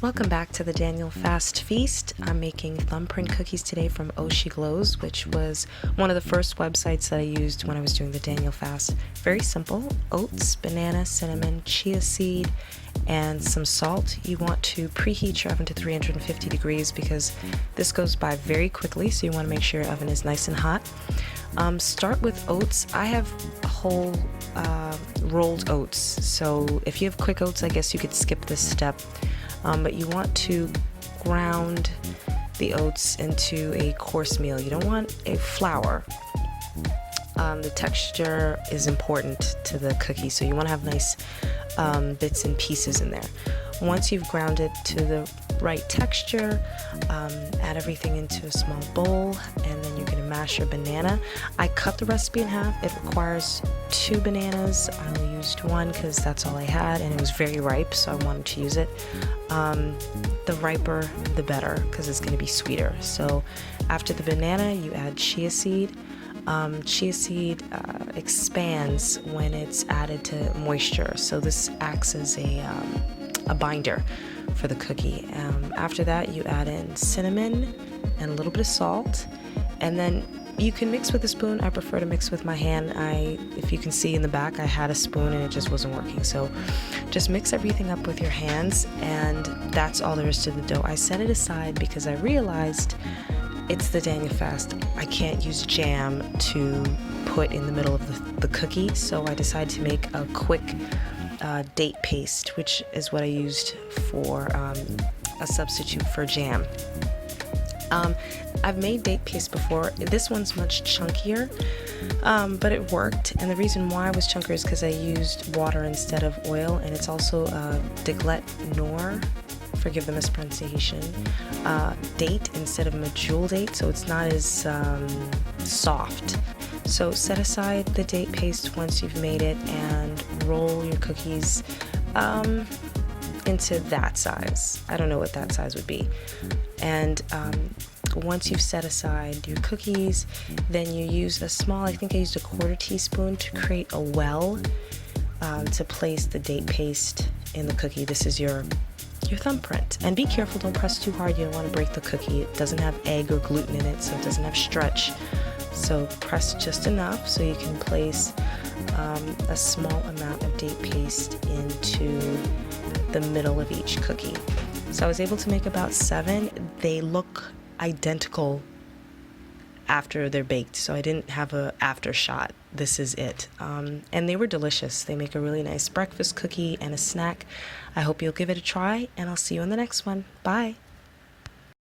Welcome back to the Daniel Fast Feast. I'm making thumbprint cookies today from Oh She Glows, which was one of the first websites that I used when I was doing the Daniel Fast. Very simple: oats, banana, cinnamon, chia seed, and some salt. You want to preheat your oven to 350 degrees because this goes by very quickly, so you want to make sure your oven is nice and hot. Start with oats. I have whole rolled oats, so if you have quick oats, I guess you could skip this step. But you want to ground the oats into a coarse meal. You don't want a flour. The texture is important to the cookie, so you want to have nice bits and pieces in there. Once you've ground it to the right texture, add everything into a small bowl, and then you're going to mash your banana. I cut the recipe in half. It requires 2 bananas. I only used 1 because that's all I had, and it was very ripe, so I wanted to use it. The riper, the better, because it's going to be sweeter. So after the banana, you add chia seed. Chia seed expands when it's added to moisture, so this acts as a binder for the cookie. After that, you add in cinnamon and a little bit of salt, and then you can mix with a spoon. I prefer to mix with my hand. If you can see in the back, I had a spoon and it just wasn't working, so just mix everything up with your hands, and that's all there is to the dough. I set it aside because I realized it's the Daniel Fast. I can't use jam to put in the middle of the cookie, so I decided to make a quick date paste, which is what I used for a substitute for jam. I've made date paste before. This one's much chunkier, but it worked, and the reason why it was chunkier is because I used water instead of oil, and it's also Deglet Noir, forgive the mispronunciation, date instead of medjool date, so it's not as soft. So set aside the date paste once you've made it and roll your cookies into that size. I don't know what that size would be. And once you've set aside your cookies, then you use a small, I think I used a 1/4 teaspoon to create a well to place the date paste in the cookie. This is your thumbprint. And be careful, don't press too hard, you don't want to break the cookie. It doesn't have egg or gluten in it, so it doesn't have stretch. So press just enough so you can place a small amount of date paste into the middle of each cookie. So I was able to make about 7. They look identical after they're baked, so I didn't have a after shot. This is it. And they were delicious. They make a really nice breakfast cookie and a snack. I hope you'll give it a try, and I'll see you in the next one. Bye.